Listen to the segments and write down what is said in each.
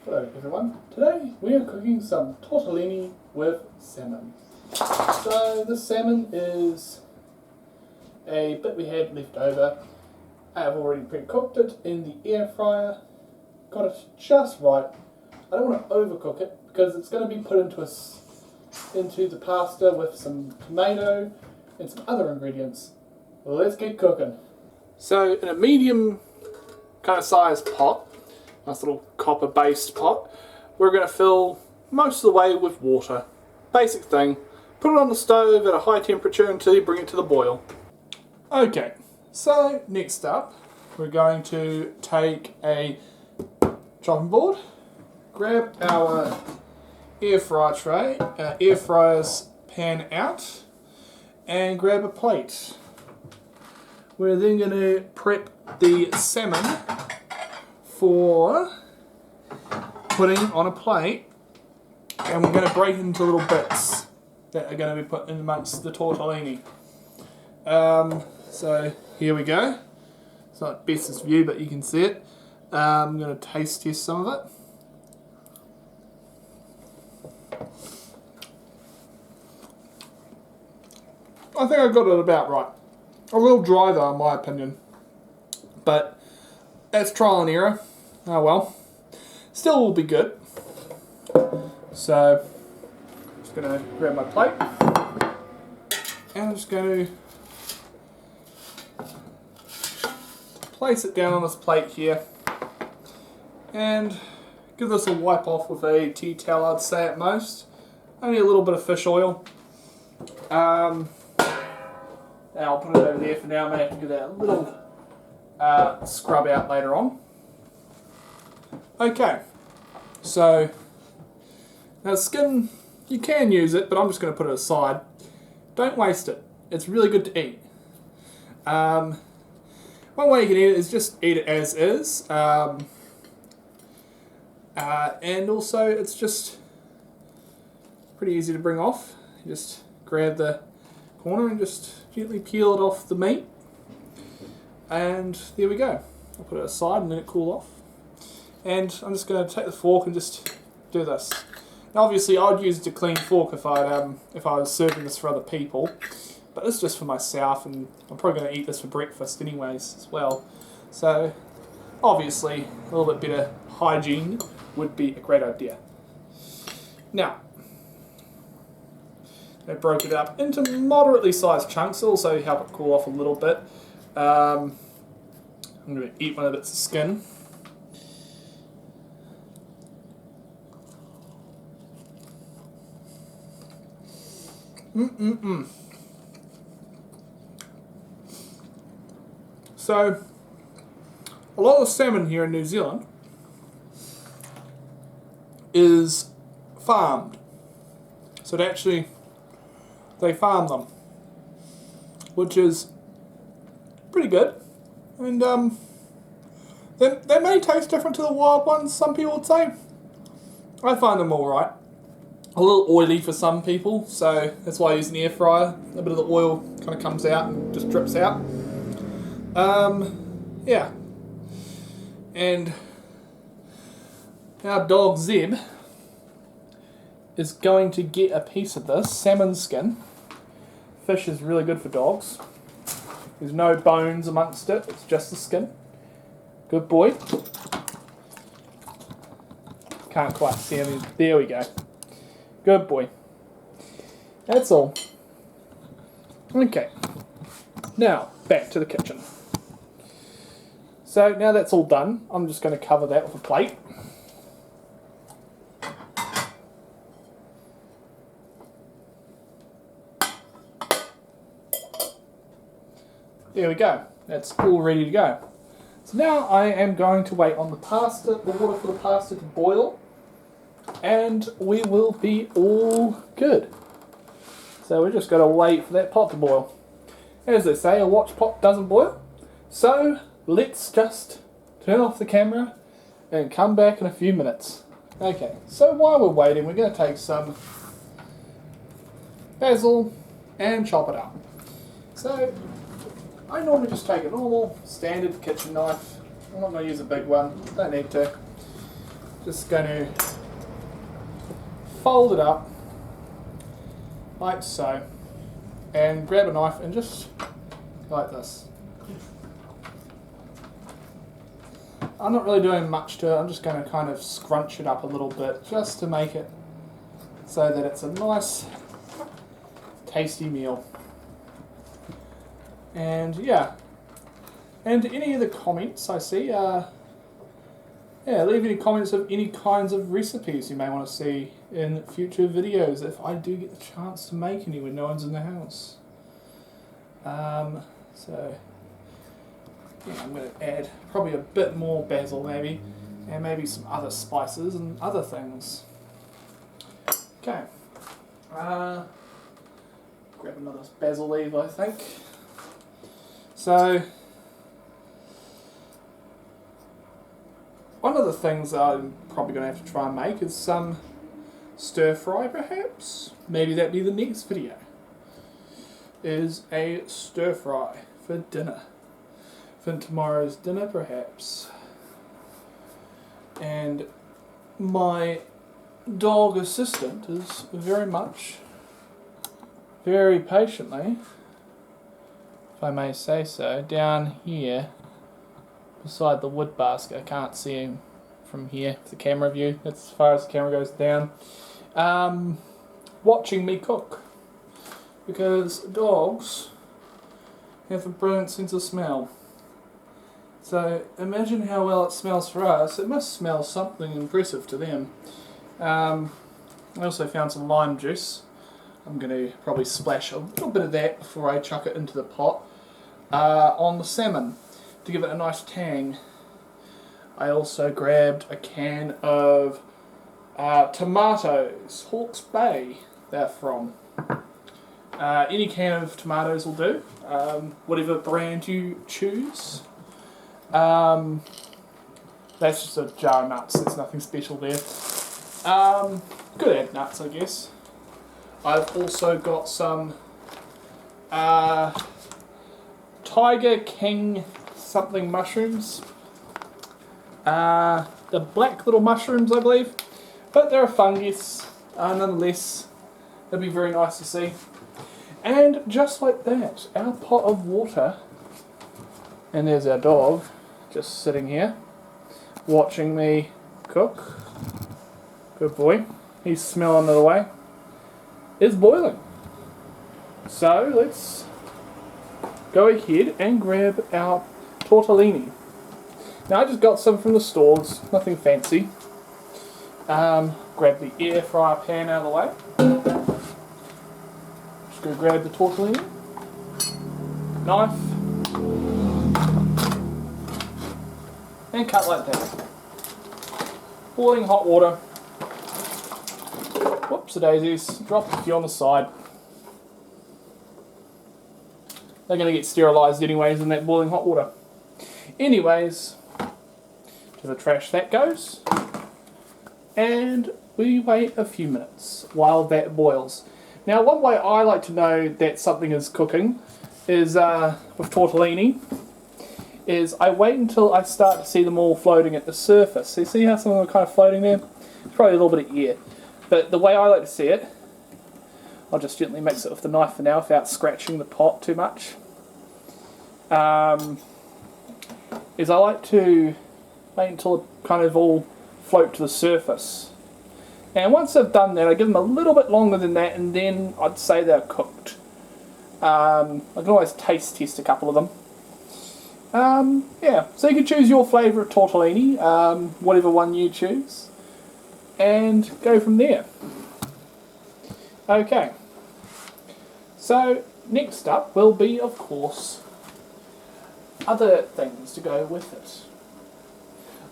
Hello everyone, today we are cooking some tortellini with salmon. So this salmon is a bit we had left over. I have already pre-cooked it in the air fryer, got it just right. I don't want to overcook it because it's going to be put into the pasta with some tomato and some other ingredients. Well, let's get cooking. So in a medium kind of sized pot, nice little copper based pot, we're going to fill most of the way with water. Basic thing. Put it on the stove at a high temperature until you bring it to the boil. Okay, so next up we're going to take a chopping board, grab our air fryer tray, our air fryer's pan out, and grab a plate. We're then going to prep the salmon for putting on a plate, and we're going to break it into little bits that are going to be put in amongst the tortellini. So here we go. It's not the bestest view, but you can see it. I'm going to taste test some of it. I think I got it about right. A little dry though, in my opinion, but that's trial and error. Oh well. Still will be good. So, I'm just going to grab my plate. And I'm just going to place it down on this plate here. And give this a wipe off with a tea towel, I'd say at most. Only a little bit of fish oil. Now I'll put it over there for now. I may have to give that a little scrub out later on. Okay, so now skin, you can use it, but I'm just going to put it aside. Don't waste it. It's really good to eat. One way you can eat it is just eat it as is. And also it's just pretty easy to bring off. You just grab the corner and just gently peel it off the meat. And there we go. I'll put it aside and let it cool off. And I'm just going to take the fork and just do this. Now obviously I'd use a clean fork if I was serving this for other people, but this is just for myself, and I'm probably going to eat this for breakfast anyways as well. So obviously a little bit better hygiene would be a great idea. Now, I broke it up into moderately sized chunks, also help it cool off a little bit. I'm going to eat one of the bits of skin. So, a lot of the salmon here in New Zealand is farmed. So they farm them, which is pretty good. And they may taste different to the wild ones, some people would say. I find them alright. A little oily for some people, so that's why I use an air fryer. A bit of the oil kind of comes out and just drips out. Yeah. And our dog Zeb is going to get a piece of this salmon skin. Fish is really good for dogs. There's no bones amongst it, it's just the skin. Good boy. Can't quite see him. There we go. Good boy. That's all. Okay. Now, back to the kitchen. So, now that's all done, I'm just going to cover that with a plate. There we go. That's all ready to go. So now I am going to wait on the water for the pasta to boil, and we will be all good. So we just got to wait for that pot to boil. As they say, a watch pot doesn't boil. So let's just turn off the camera and come back in a few minutes. Okay, so while we're waiting, we're going to take some basil and chop it up. So I normally just take a normal, standard kitchen knife. I'm not going to use a big one, don't need to. Just going to fold it up like so, and grab a knife and just like this. I'm not really doing much to it, I'm just going to kind of scrunch it up a little bit just to make it so that it's a nice tasty meal. And yeah, and any of the comments I see, yeah, leave any comments of any kinds of recipes you may want to see in future videos if I do get the chance to make any when no one's in the house. So yeah, I'm going to add probably a bit more basil maybe, and maybe some other spices and other things. Okay, grab another basil leaf I think. So one of the things that I'm probably going to have to try and make is some stir fry perhaps. Maybe that'd be the next video. Is a stir fry for dinner. For tomorrow's dinner perhaps. And my dog assistant is very patiently, if I may say so, down here beside the wood basket. I can't see him from here, the camera view, that's as far as the camera goes down, watching me cook, because dogs have a brilliant sense of smell. So imagine how well it smells for us. It must smell something impressive to them. I also found some lime juice. I'm going to probably splash a little bit of that before I chuck it into the pot on the salmon to give it a nice tang. I also grabbed a can of tomatoes, Hawke's Bay they're from. Any can of tomatoes will do, whatever brand you choose. That's just a jar of nuts, there's nothing special there. Could add nuts I guess. I've also got some Tiger King something mushrooms. The black little mushrooms I believe, but they're a fungus nonetheless. It'd be very nice to see. And just like that, our pot of water, and there's our dog just sitting here watching me cook. Good boy, he's smelling it away. Is boiling. So let's go ahead and grab our tortellini. Now I just got some from the stores, nothing fancy. Grab the air fryer pan out of the way. Just go grab the tortellini. Knife. And cut like that. Boiling hot water. Whoops, daisies. Drop a few on the side. They're going to get sterilised anyways in that boiling hot water. Anyways, to the trash that goes. And we wait a few minutes while that boils. Now one way I like to know that something is cooking is, with tortellini, is I wait until I start to see them all floating at the surface. So you see how some of them are kind of floating there? There's probably a little bit of air. But the way I like to see it, I'll just gently mix it with the knife for now without scratching the pot too much, is I like to wait until it kind of all float to the surface. And once I've done that, I give them a little bit longer than that, and then I'd say they're cooked. I can always taste test a couple of them. Yeah, so you can choose your flavour of tortellini, whatever one you choose, and go from there. Okay, so next up will be, of course, other things to go with it.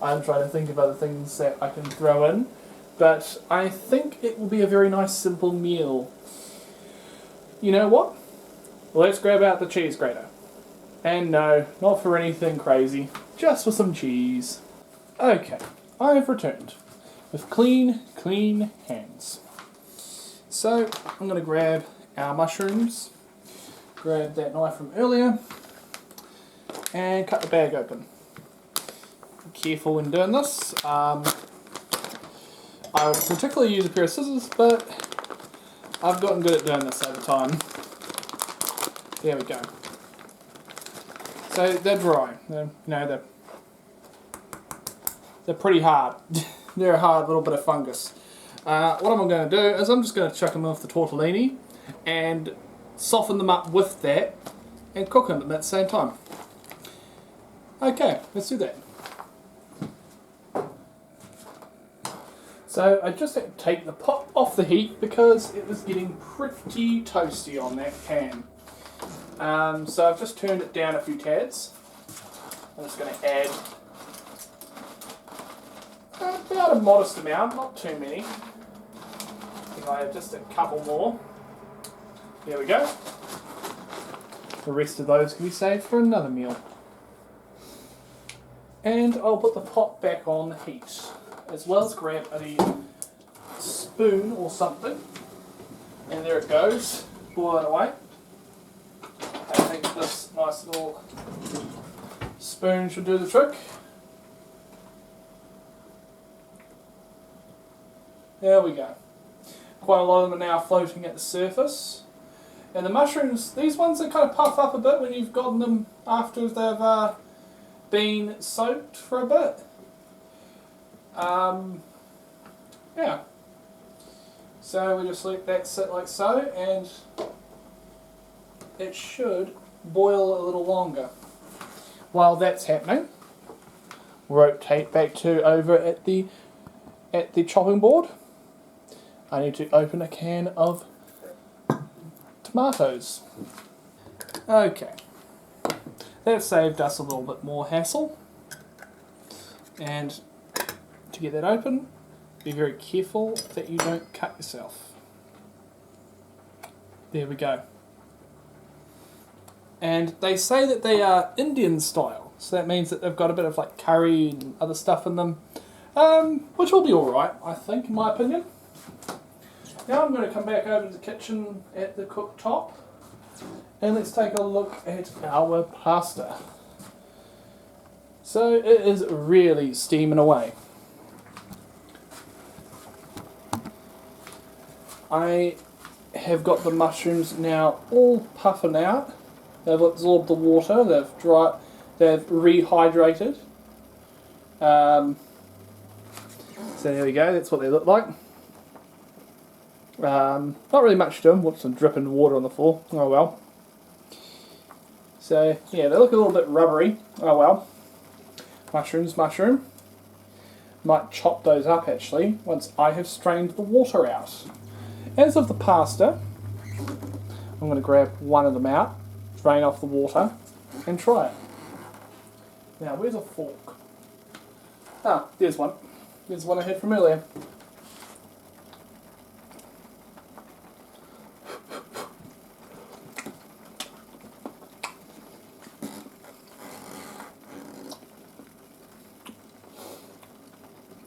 I'm trying to think of other things that I can throw in, but I think it will be a very nice simple meal. You know what? Let's grab out the cheese grater. And no, not for anything crazy, just for some cheese. Okay, I have returned with clean hands. So I'm going to grab our mushrooms, grab that knife from earlier, and cut the bag open. Be careful when doing this. I would particularly use a pair of scissors, but I've gotten good at doing this over time. There we go. So they're dry. They're pretty hard. They're a hard little bit of fungus. What I'm going to do is I'm just going to chuck them off the tortellini and soften them up with that and cook them at the same time. Okay, let's do that. So I just had to take the pot off the heat because it was getting pretty toasty on that pan. So I've just turned it down a few tads. I'm just going to add about a modest amount, not too many. I think I have just a couple more. There we go. The rest of those can be saved for another meal. And I'll put the pot back on the heat, as well as grab a spoon or something. And there it goes, boiling away. I think this nice little spoon should do the trick. There we go. Quite a lot of them are now floating at the surface. And the mushrooms, these ones, they kind of puff up a bit when you've gotten them after they've been soaked for a bit. Yeah. So we just let that sit like so, and it should boil a little longer. While that's happening, rotate back to over at the chopping board. I need to open a can of tomatoes. Okay, that saved us a little bit more hassle. And to get that open, be very careful that you don't cut yourself. There we go. And they say that they are Indian style, so that means that they've got a bit of like curry and other stuff in them, which will be alright, I think, in my opinion. Now I'm going to come back over to the kitchen at the cooktop, and let's take a look at our pasta. So it is really steaming away. I have got the mushrooms now all puffing out. They've absorbed the water, they've rehydrated. So there we go, that's what they look like. Not really much to them. Whoops, I'm dripping water on the floor. Oh well. So yeah, they look a little bit rubbery. Oh well. Mushroom. Might chop those up actually once I have strained the water out. As of the pasta, I'm going to grab one of them out, drain off the water, and try it. Now, where's a fork? Ah, there's one. There's one I had from earlier.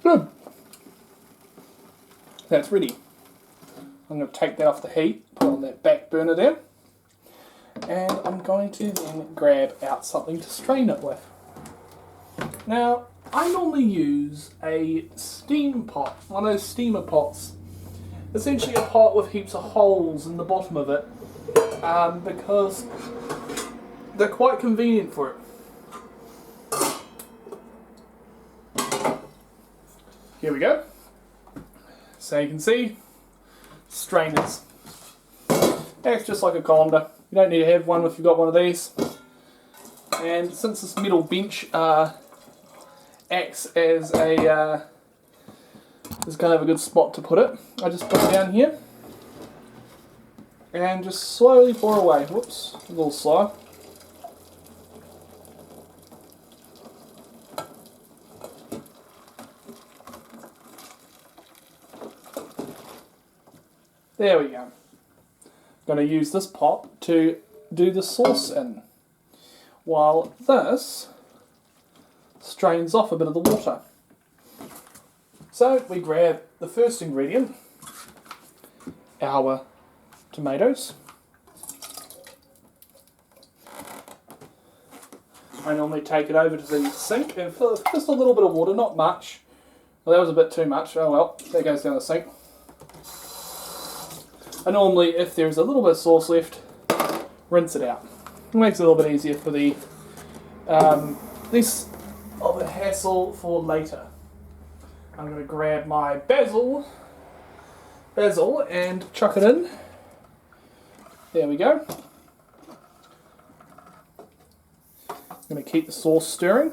Good. That's ready. I'm going to take that off the heat, put on that back burner there, and I'm going to then grab out something to strain it with. Now, I normally use a steam pot, one of those steamer pots. Essentially a pot with heaps of holes in the bottom of it, because they're quite convenient for it. Here we go. So you can see, strainers. Acts just like a colander. You don't need to have one if you've got one of these. And since this metal bench acts as a is kind of a good spot to put it, I just put it down here and just slowly pour away. Whoops, a little slow. There we go. I'm going to use this pot to do the sauce in, while this strains off a bit of the water. So we grab the first ingredient, our tomatoes. I normally take it over to the sink and fill it with just a little bit of water, not much, Well, that was a bit too much. Oh well, that goes down the sink. And normally, if there's a little bit of sauce left, rinse it out. It makes it a little bit easier for the less of a hassle for later. I'm going to grab my basil and chuck it in. There we go. I'm going to keep the sauce stirring.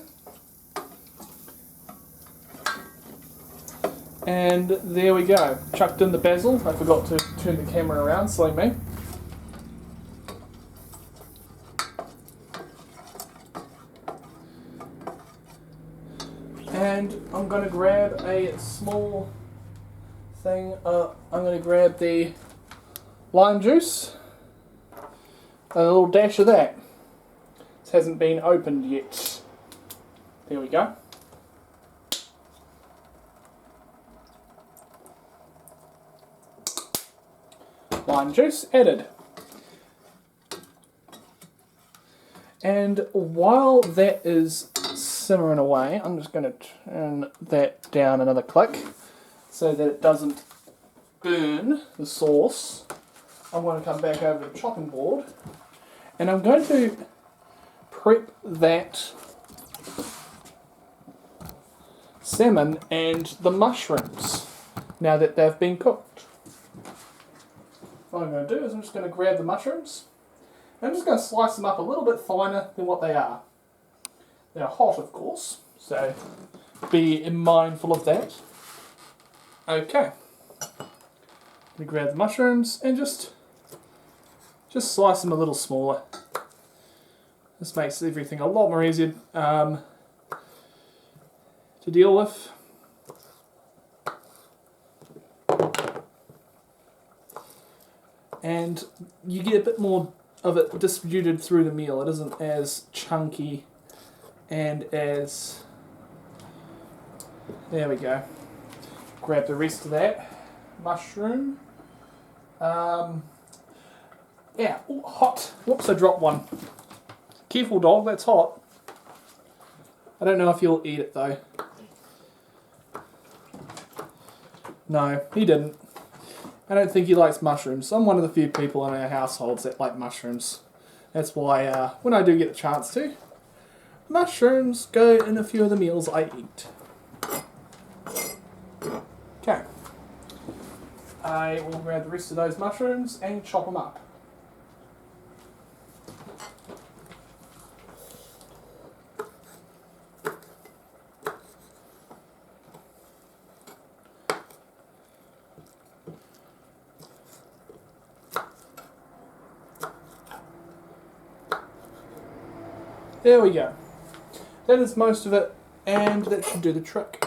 And there we go. Chucked in the basil. I forgot to turn the camera around, silly me. And I'm going to grab a small thing. I'm going to grab the lime juice. A little dash of that. This hasn't been opened yet. There we go. Lime juice added. And while that is simmering away, I'm just going to turn that down another click so that it doesn't burn the sauce. I'm going to come back over to the chopping board and I'm going to prep that salmon and the mushrooms now that they've been cooked. What I'm going to do is I'm just going to grab the mushrooms and I'm just going to slice them up a little bit finer than what they are. They're hot, of course, so be mindful of that. Okay. We grab the mushrooms and just slice them a little smaller. This makes everything a lot more easier to deal with. And you get a bit more of it distributed through the meal. It isn't as chunky and as... There we go. Grab the rest of that mushroom. Yeah, ooh, hot. Whoops, I dropped one. Careful, dog, that's hot. I don't know if he'll eat it though. No, he didn't. I don't think he likes mushrooms. I'm one of the few people in our households that like mushrooms. That's why when I do get the chance to, mushrooms go in a few of the meals I eat. Okay. I will grab the rest of those mushrooms and chop them up. There we go. That is most of it, and that should do the trick.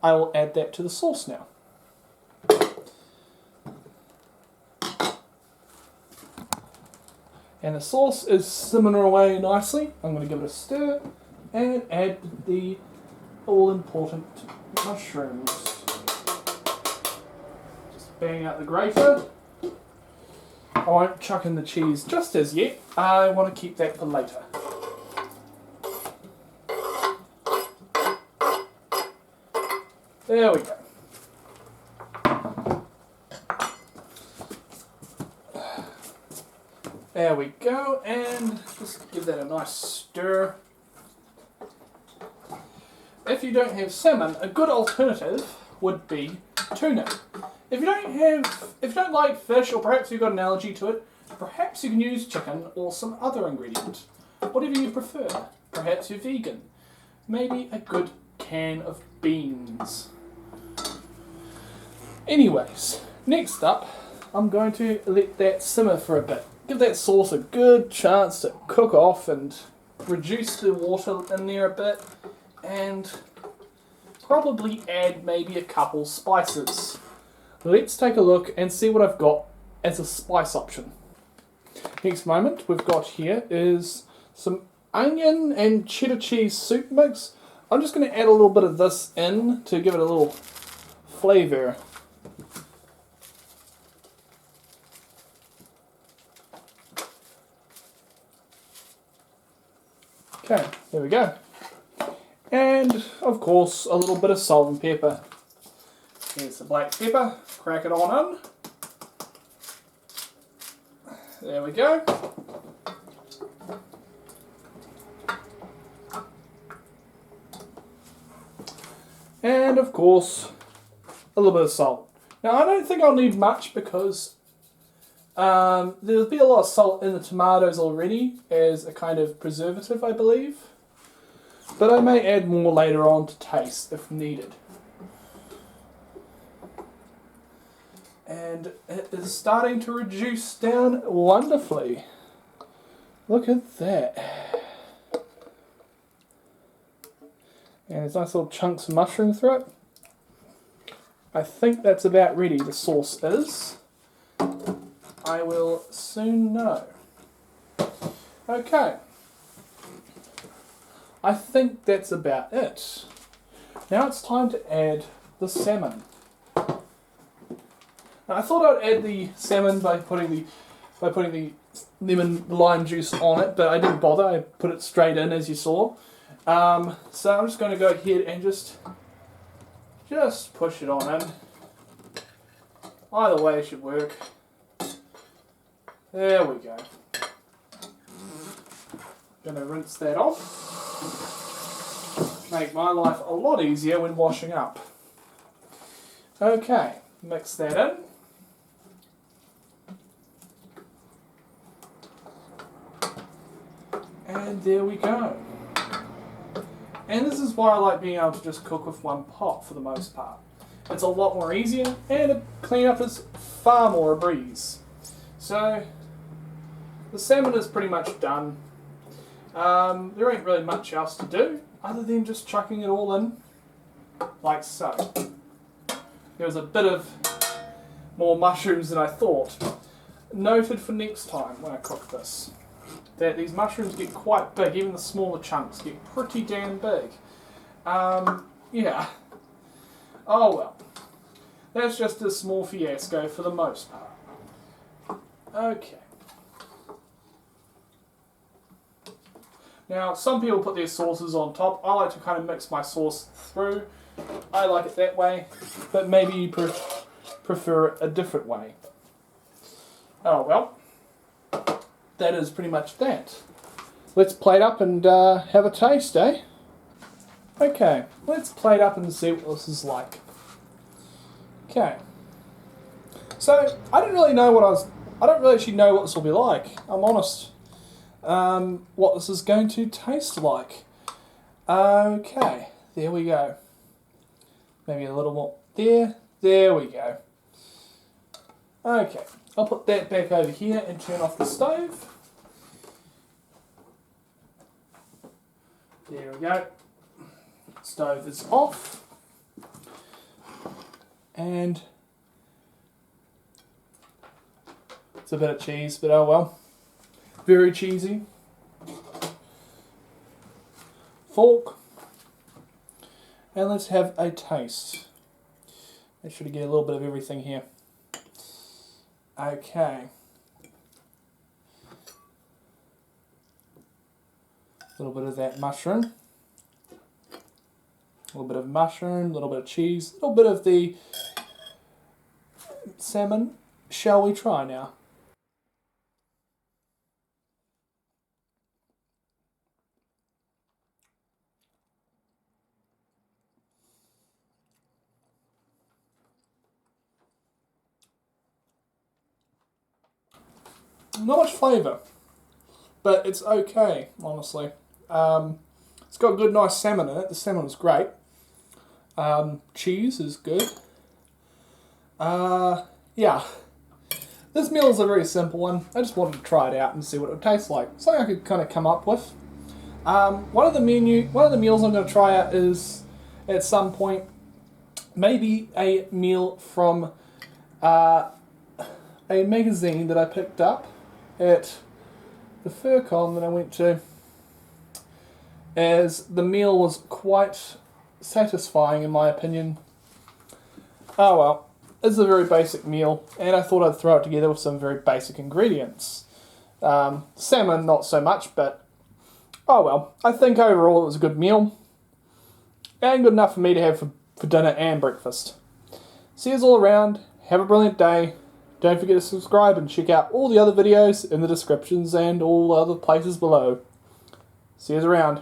I will add that to the sauce now. And the sauce is simmering away nicely. I'm going to give it a stir and add the all-important mushrooms. Just bang out the grater. I won't chuck in the cheese just as yet. I want to keep that for later. There we go. There we go, and just give that a nice stir. If you don't have salmon, a good alternative would be tuna. If you don't like fish, or perhaps you've got an allergy to it, perhaps you can use chicken or some other ingredient. Whatever you prefer. Perhaps you're vegan. Maybe a good can of beans. Anyways, next up, I'm going to let that simmer for a bit. Give that sauce a good chance to cook off and reduce the water in there a bit, and probably add maybe a couple spices. Let's take a look and see what I've got as a spice option. Next moment we've got here is some onion and cheddar cheese soup mix. I'm just going to add a little bit of this in to give it a little flavour. Okay, there we go. And, of course, a little bit of salt and pepper. Here's the black pepper. Crack it on in. There we go. And, of course, a little bit of salt. Now, I don't think I'll need much because there'll be a lot of salt in the tomatoes already as a kind of preservative, I believe. But I may add more later on to taste if needed. And it is starting to reduce down wonderfully. Look at that. And there's nice little chunks of mushroom through it. I think that's about ready, the sauce is. I will soon know. Okay. I think that's about it. Now it's time to add the salmon. Now I thought I'd add the salmon by putting the lemon lime juice on it, but I didn't bother. I put it straight in, as you saw. So I'm just going to go ahead and just push it on in. Either way, it should work. There we go. Gonna rinse that off. Make my life a lot easier when washing up. Okay, mix that in. And there we go. And this is why I like being able to just cook with one pot for the most part. It's a lot more easier, and the cleanup is far more a breeze. So, the salmon is pretty much done. There ain't really much else to do, other than just chucking it all in, like so. There was a bit of more mushrooms than I thought. Noted for next time when I cook this, that these mushrooms get quite big, even the smaller chunks get pretty damn big. Yeah. Oh well. That's just a small fiasco for the most part. Okay. Now, some people put their sauces on top. I like to kind of mix my sauce through. I like it that way, but maybe you prefer it a different way. Oh well. That is pretty much that. Let's plate up and have a taste, eh? Okay, let's plate up and see what this is like. Okay. So, I don't really actually know what this will be like. I'm honest. What this is going to taste like. Okay, there we go. Maybe a little more there. There we go. Okay, I'll put that back over here and turn off the stove. There we go. Stove is off. And it's a bit of cheese, but oh well. Very cheesy. Fork. And let's have a taste. Make sure to get a little bit of everything here. Okay. A little bit of that mushroom. A little bit of mushroom, a little bit of cheese, a little bit of the salmon. Shall we try now? Not much flavour, but it's okay, honestly. It's got good, nice salmon in it. The salmon is great. Cheese is good. Yeah. This meal is a very simple one. I just wanted to try it out and see what it would taste like. Something I could kind of come up with. One of the meals I'm going to try out is, at some point, maybe a meal from a magazine that I picked up at the FurCon that I went to, as the meal was quite satisfying in my opinion. Oh well, it's a very basic meal, and I thought I'd throw it together with some very basic ingredients. Salmon, not so much, but oh well. I think overall it was a good meal. and good enough for me to have for dinner and breakfast. See you all around. Have a brilliant day. Don't forget to subscribe and check out all the other videos in the descriptions and all other places below. See you around.